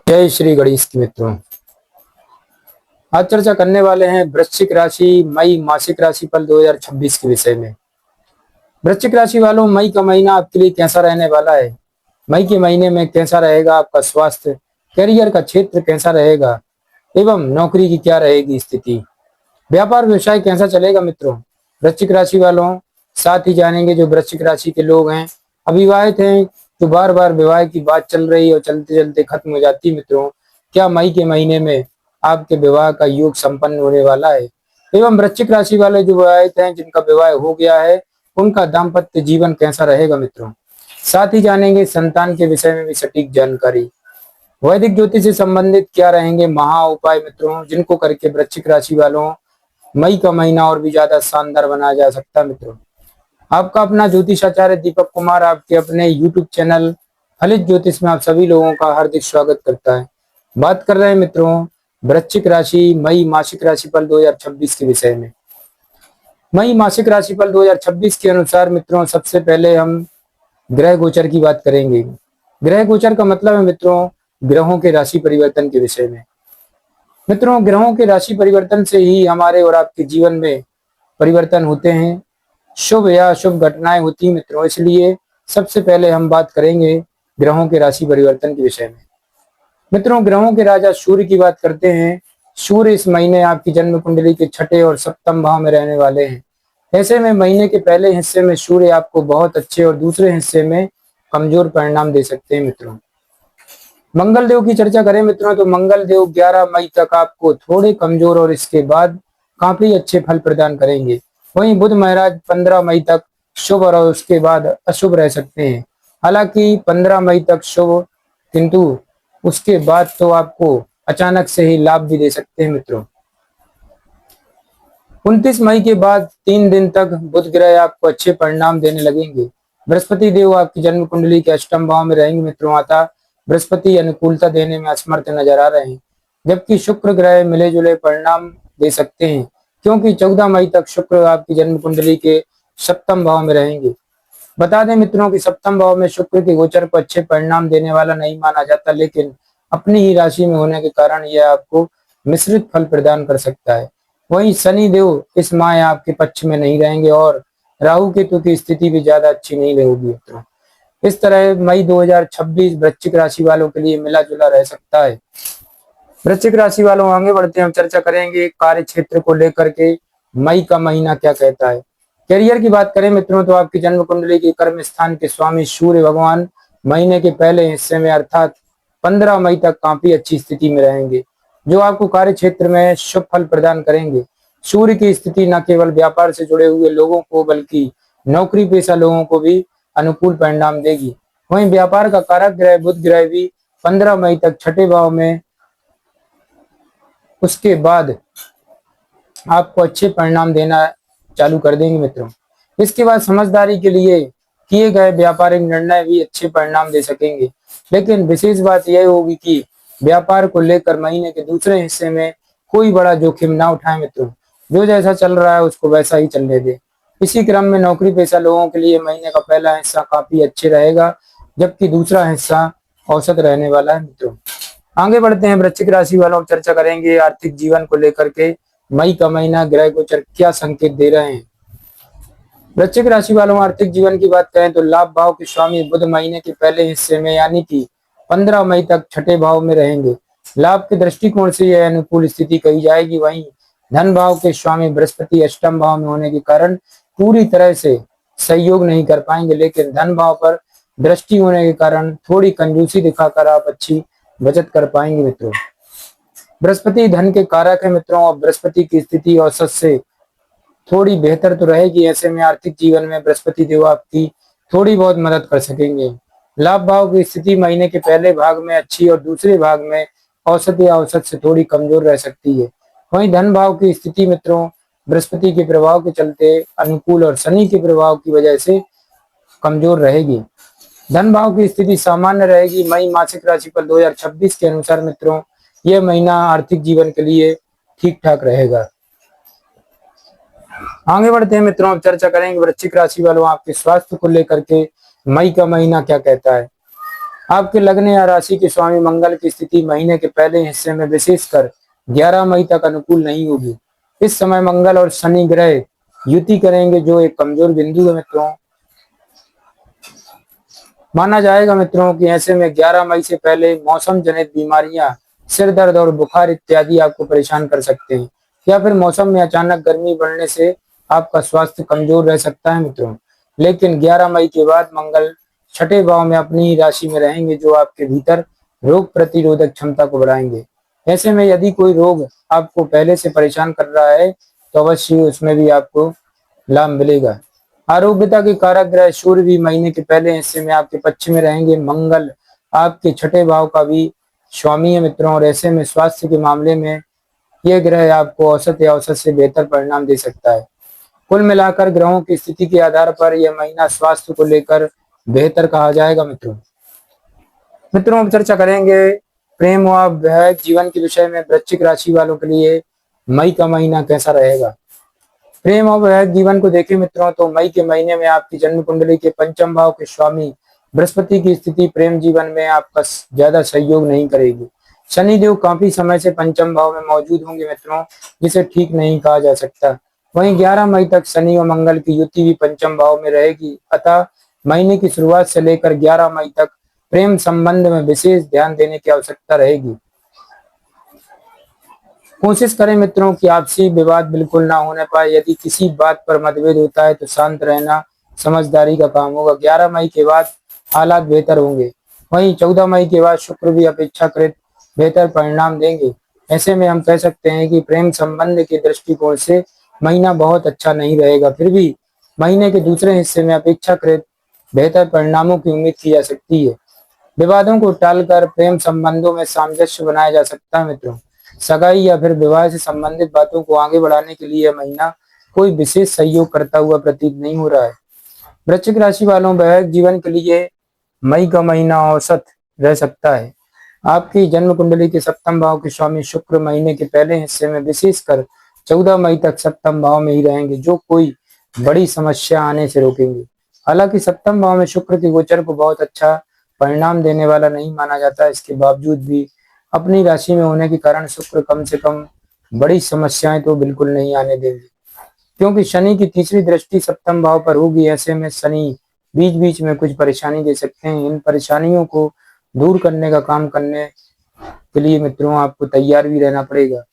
जय श्री गणेश की मित्रों। आज चर्चा करने वाले हैं वृश्चिक राशि मई मासिक राशिफल 2026 के विषय में। वृश्चिक राशि वालों, मई का महीना आपके लिए कैसा रहने वाला है? मई के महीने में कैसा रहेगा आपका स्वास्थ्य, करियर का क्षेत्र कैसा रहेगा एवं नौकरी की क्या रहेगी स्थिति, व्यापार व्यवसाय कैसा चलेगा मित्रों? वृश्चिक राशि वालों, साथ ही जानेंगे जो वृश्चिक राशि के लोग हैं, अविवाहित हैं, जो बार बार विवाह की बात चल रही और चलते चलते खत्म हो जाती मित्रों, क्या मई के महीने में आपके विवाह का योग संपन्न होने वाला है? एवं वृश्चिक राशि वाले जो विवाहित हैं, जिनका विवाह हो गया है, उनका दाम्पत्य जीवन कैसा रहेगा मित्रों? साथ ही जानेंगे संतान के विषय में भी सटीक जानकारी। वैदिक ज्योतिष से संबंधित क्या रहेंगे महा उपाय मित्रों, जिनको करके वृश्चिक राशि वालों मई का महीना और भी ज्यादा शानदार बनाया जा सकता है मित्रों। आपका अपना ज्योतिषाचार्य दीपक कुमार आपके अपने यूट्यूब चैनल फलित ज्योतिष में आप सभी लोगों का हार्दिक स्वागत करता है। बात कर रहे हैं मित्रों वृश्चिक राशि मई मासिक राशिफल 2026 के विषय में। मई मासिक राशिफल 2026 के अनुसार मित्रों, सबसे पहले हम ग्रह गोचर की बात करेंगे। ग्रह गोचर का मतलब है मित्रों ग्रहों के राशि परिवर्तन के विषय में। मित्रों, ग्रहों के राशि परिवर्तन से ही हमारे और आपके जीवन में परिवर्तन होते हैं, शुभ या अशुभ घटनाएं होती हैं मित्रों। इसलिए सबसे पहले हम बात करेंगे ग्रहों के राशि परिवर्तन के विषय में। मित्रों, ग्रहों के राजा सूर्य की बात करते हैं। सूर्य इस महीने आपकी जन्म कुंडली के छठे और सप्तम भाव में रहने वाले हैं। ऐसे में महीने के पहले हिस्से में सूर्य आपको बहुत अच्छे और दूसरे हिस्से में कमजोर परिणाम दे सकते हैं मित्रों। मंगल देव की चर्चा करें मित्रों, तो मंगल देव 11 मई तक आपको थोड़े कमजोर और इसके बाद काफी अच्छे फल प्रदान करेंगे। वहीं बुध महाराज 15 मई तक शुभ और उसके बाद अशुभ रह सकते हैं। हालांकि 15 मई तक शुभ, किंतु उसके बाद तो आपको अचानक से ही लाभ भी दे सकते हैं मित्रों। 29 मई के बाद 3 दिन तक बुध ग्रह आपको अच्छे परिणाम देने लगेंगे। बृहस्पति देव आपकी जन्म कुंडली के अष्टम भाव में रहेंगे मित्रों। अतः बृहस्पति अनुकूलता देने में असमर्थ नजर आ रहे हैं, जबकि शुक्र ग्रह मिले जुले परिणाम दे सकते हैं, क्योंकि 14 मई तक शुक्र आपकी जन्म कुंडली के सप्तम भाव में रहेंगे। बता दें मित्रों कि सप्तम भाव में शुक्र के गोचर को अच्छे परिणाम देने वाला नहीं माना जाता, लेकिन अपनी ही राशि में होने के कारण यह आपको मिश्रित फल प्रदान कर सकता है। वहीं शनि देव इस माह आपके पक्ष में नहीं रहेंगे और राहु केतु की स्थिति भी ज्यादा अच्छी नहीं रहेगी मित्रों। इस तरह मई 2026 वृश्चिक राशि वालों के लिए मिला जुला रह सकता है। वृश्चिक राशि वालों, आगे बढ़ते हैं, हम चर्चा करेंगे कार्य क्षेत्र को लेकर के मई का महीना क्या कहता है। करियर की बात करें मित्रों, तो आपकी जन्म कुंडली के कर्म स्थान के स्वामी सूर्य भगवान महीने के पहले हिस्से में अर्थात 15 मई तक काफी अच्छी स्थिति में रहेंगे, जो आपको कार्य क्षेत्र में शुभ फल प्रदान करेंगे। सूर्य की स्थिति न केवल व्यापार से जुड़े हुए लोगों को बल्कि नौकरी पेशा लोगों को भी अनुकूल परिणाम देगी। वहीं व्यापार का कारक ग्रह बुध ग्रह भी 15 मई तक छठे भाव में, उसके बाद आपको अच्छे परिणाम देना चालू कर देंगे मित्रों। इसके बाद समझदारी के लिए किए गए व्यापारिक निर्णय भी अच्छे परिणाम दे सकेंगे, लेकिन विशेष बात यह होगी कि व्यापार को लेकर महीने के दूसरे हिस्से में कोई बड़ा जोखिम ना उठाएं मित्रों। जो जैसा चल रहा है उसको वैसा ही चलने दें। इसी क्रम में नौकरी पेशा लोगों के लिए महीने का पहला हिस्सा काफी अच्छे रहेगा, जबकि दूसरा हिस्सा औसत रहने वाला है मित्रों। आगे बढ़ते हैं, वृश्चिक राशि वालों चर्चा करेंगे आर्थिक जीवन को लेकर के मई का महीना ग्रह गोचर क्या संकेत दे रहे हैं। वृश्चिक राशि वालों, आर्थिक जीवन की बात करें तो लाभ भाव के स्वामी बुध महीने के पहले हिस्से में यानी कि 15 मई तक छठे भाव में रहेंगे। लाभ के दृष्टिकोण से यह अनुकूल स्थिति कही जाएगी। वहीं धन भाव के स्वामी बृहस्पति अष्टम भाव में होने के कारण पूरी तरह से सहयोग नहीं कर पाएंगे, लेकिन धन भाव पर दृष्टि होने के कारण थोड़ी कंजूसी दिखाकर आप अच्छी बचत कर पाएंगे मित्रों। बृहस्पति धन के कारक है मित्रों, और बृहस्पति की स्थिति औसत से थोड़ी बेहतर तो रहेगी। ऐसे में आर्थिक जीवन में बृहस्पति देव आपकी थोड़ी बहुत मदद कर सकेंगे। लाभ भाव की स्थिति महीने के पहले भाग में अच्छी और दूसरे भाग में औसत या औसत से थोड़ी कमजोर रह सकती है। वहीं धन भाव की स्थिति मित्रों बृहस्पति के प्रभाव के चलते अनुकूल और शनि के प्रभाव की वजह से कमजोर रहेगी। धन भाव की स्थिति सामान्य रहेगी। मई मासिक राशिफल 2026 के अनुसार मित्रों यह महीना आर्थिक जीवन के लिए ठीक ठाक रहेगा। आगे बढ़ते हैं मित्रों, अब चर्चा करेंगे वृश्चिक राशि वालों आपके स्वास्थ्य को लेकर के मई का महीना क्या कहता है। आपके लग्न या राशि के स्वामी मंगल की स्थिति महीने के पहले हिस्से में विशेषकर 11 मई तक अनुकूल नहीं होगी। इस समय मंगल और शनि ग्रह युति करेंगे, जो एक कमजोर बिंदु है मित्रों। माना जाएगा मित्रों कि ऐसे में 11 मई से पहले मौसम जनित बीमारियां, सिर दर्द और बुखार इत्यादि आपको परेशान कर सकते हैं, या फिर मौसम में अचानक गर्मी बढ़ने से आपका स्वास्थ्य कमजोर रह सकता है मित्रों। लेकिन 11 मई के बाद मंगल छठे भाव में अपनी ही राशि में रहेंगे, जो आपके भीतर रोग प्रतिरोधक क्षमता को बढ़ाएंगे। ऐसे में यदि कोई रोग आपको पहले से परेशान कर रहा है तो अवश्य उसमें भी आपको लाभ मिलेगा। आरोग्यता के कारक ग्रह सूर्य भी महीने के पहले हिस्से में आपके पक्ष में रहेंगे। मंगल आपके छठे भाव का भी स्वामी है मित्रों, और ऐसे में स्वास्थ्य के मामले में यह ग्रह आपको औसत या औसत से बेहतर परिणाम दे सकता है। कुल मिलाकर ग्रहों की स्थिति के आधार पर यह महीना स्वास्थ्य को लेकर बेहतर कहा जाएगा मित्रों। मित्रों अब चर्चा करेंगे प्रेम व वैवाहिक जीवन के विषय में। वृश्चिक राशि वालों के लिए मई का महीना कैसा रहेगा? प्रेम और वैवाहिक जीवन को देखें मित्रों तो मई के महीने में आपकी जन्म कुंडली के पंचम भाव के स्वामी बृहस्पति की स्थिति प्रेम जीवन में आपका ज्यादा सहयोग नहीं करेगी। शनिदेव काफी समय से पंचम भाव में मौजूद होंगे मित्रों, जिसे ठीक नहीं कहा जा सकता। वहीं 11 मई तक शनि और मंगल की युति भी पंचम भाव में रहेगी। अतः महीने की शुरुआत से लेकर 11 मई तक प्रेम संबंध में विशेष ध्यान देने की आवश्यकता रहेगी। कोशिश करें मित्रों कि आपसी विवाद बिल्कुल ना होने पाए। यदि किसी बात पर मतभेद होता है तो शांत रहना समझदारी का काम होगा। 11 मई के बाद हालात बेहतर होंगे। वहीं 14 मई के बाद शुक्र भी अपेक्षाकृत बेहतर परिणाम देंगे। ऐसे में हम कह सकते हैं कि प्रेम संबंध के दृष्टिकोण से महीना बहुत अच्छा नहीं रहेगा। फिर भी महीने के दूसरे हिस्से में अपेक्षाकृत बेहतर परिणामों की उम्मीद की जा सकती है। विवादों को टालकर प्रेम संबंधों में सामंजस्य बनाया जा सकता है मित्रों। सगाई या फिर विवाह से संबंधित बातों को आगे बढ़ाने के लिए यह महीना कोई विशेष सहयोग करता हुआ प्रतीत नहीं हो रहा है। वृश्चिक राशि वालों वैवाहिक जीवन के लिए मई का महीना औसत रह सकता है। आपकी जन्म कुंडली के सप्तम भाव के स्वामी शुक्र महीने के पहले हिस्से में विशेषकर 14 मई तक सप्तम भाव में ही रहेंगे, जो कोई बड़ी समस्या आने से रोकेंगे। हालांकि सप्तम भाव में शुक्र के गोचर को बहुत अच्छा परिणाम देने वाला नहीं माना जाता। इसके बावजूद भी अपनी राशि में होने के कारण शुक्र कम से कम बड़ी समस्याएं तो बिल्कुल नहीं आने देंगे, क्योंकि शनि की तीसरी दृष्टि सप्तम भाव पर होगी। ऐसे में शनि बीच बीच में कुछ परेशानी दे सकते हैं। इन परेशानियों को दूर करने का काम करने के लिए मित्रों आपको तैयार भी रहना पड़ेगा।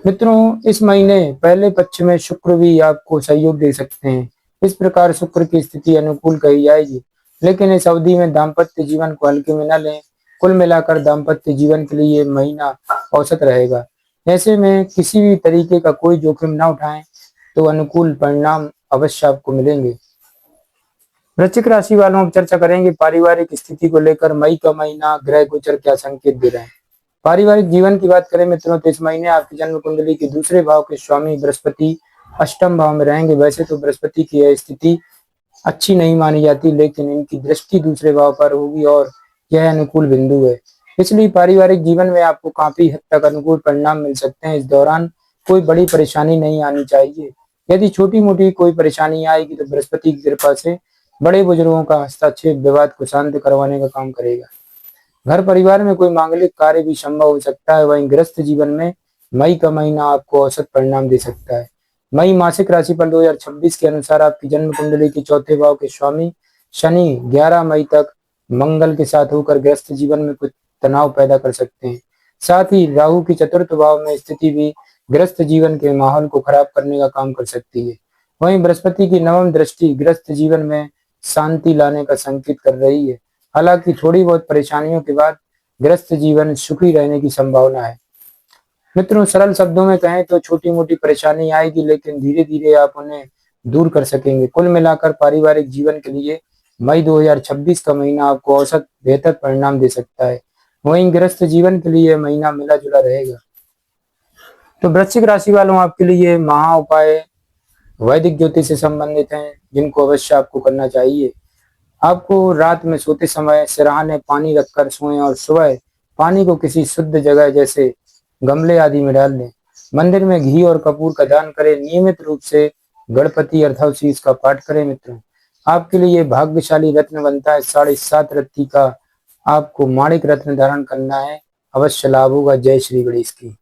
मित्रों इस महीने पहले पक्ष में शुक्र भी आपको सहयोग दे सकते हैं। इस प्रकार शुक्र की स्थिति अनुकूल कही जाएगी, लेकिन इस अवधि में दाम्पत्य जीवन को हल्के में न लें। कुल मिलाकर दाम्पत्य जीवन के लिए महीना औसत रहेगा। ऐसे में किसी भी तरीके का कोई जोखिम न उठाएं तो अनुकूल परिणाम अवश्य आपको मिलेंगे। वृश्चिक राशि वालों अब चर्चा करेंगे पारिवारिक स्थिति को लेकर मई का महीना ग्रह गोचर क्या संकेत दे रहे हैं। पारिवारिक जीवन की बात करें मित्रों तो इस महीने आपकी जन्म कुंडली के दूसरे भाव के स्वामी बृहस्पति अष्टम भाव में रहेंगे। वैसे तो बृहस्पति की यह स्थिति अच्छी नहीं मानी जाती, लेकिन इनकी दृष्टि दूसरे भाव पर होगी और यह अनुकूल बिंदु है। इसलिए पारिवारिक जीवन में आपको काफी हद तक अनुकूल परिणाम मिल सकते हैं। इस दौरान कोई बड़ी परेशानी नहीं आनी चाहिए। यदि छोटी मोटी कोई परेशानी आएगी तो बृहस्पति की कृपा से बड़े बुजुर्गों का हस्तक्षेप विवाद को शांत करवाने का काम करेगा। घर परिवार में कोई मांगलिक कार्य भी संभव हो सकता है। वहीं गृहस्थ जीवन में मई का महीना आपको औसत परिणाम दे सकता है। मई मासिक राशिफल 2026 के अनुसार आपकी जन्म कुंडली के चौथे भाव के स्वामी शनि 11 मई तक मंगल के साथ होकर गृहस्थ जीवन में कुछ तनाव पैदा कर सकते हैं। साथ ही राहु की चतुर्थ भाव में स्थिति भी गृहस्थ जीवन के माहौल को खराब करने का काम कर सकती है। वहीं बृहस्पति की नवम दृष्टि गृहस्थ जीवन में शांति लाने का संकेत कर रही है। हालांकि थोड़ी बहुत परेशानियों के बाद गृहस्थ जीवन सुखी रहने की संभावना है। मित्रों सरल शब्दों में कहें तो छोटी मोटी परेशानी आएगी, लेकिन धीरे धीरे आप उन्हें दूर कर सकेंगे। कुल मिलाकर पारिवारिक जीवन के लिए मई 2026 का महीना आपको औसत बेहतर परिणाम दे सकता है। वहीं गृहस्थ जीवन के लिए महीना मिला जुला रहेगा। तो वृश्चिक राशि वालों आपके लिए महा उपाय वैदिक ज्योतिष से संबंधित हैं, जिनको अवश्य आपको करना चाहिए। आपको रात में सोते समय सिरहाने पानी रखकर सोएं और सुबह पानी को किसी शुद्ध जगह जैसे गमले आदि में डाल दें। मंदिर में घी और कपूर का दान करें। नियमित रूप से गणपति अर्थात शीश का पाठ करें। मित्रों आपके लिए ये भाग्यशाली रत्न बनता है। 7.5 रत्ती का आपको माणिक रत्न धारण करना है, अवश्य लाभ होगा। जय श्री गणेश की।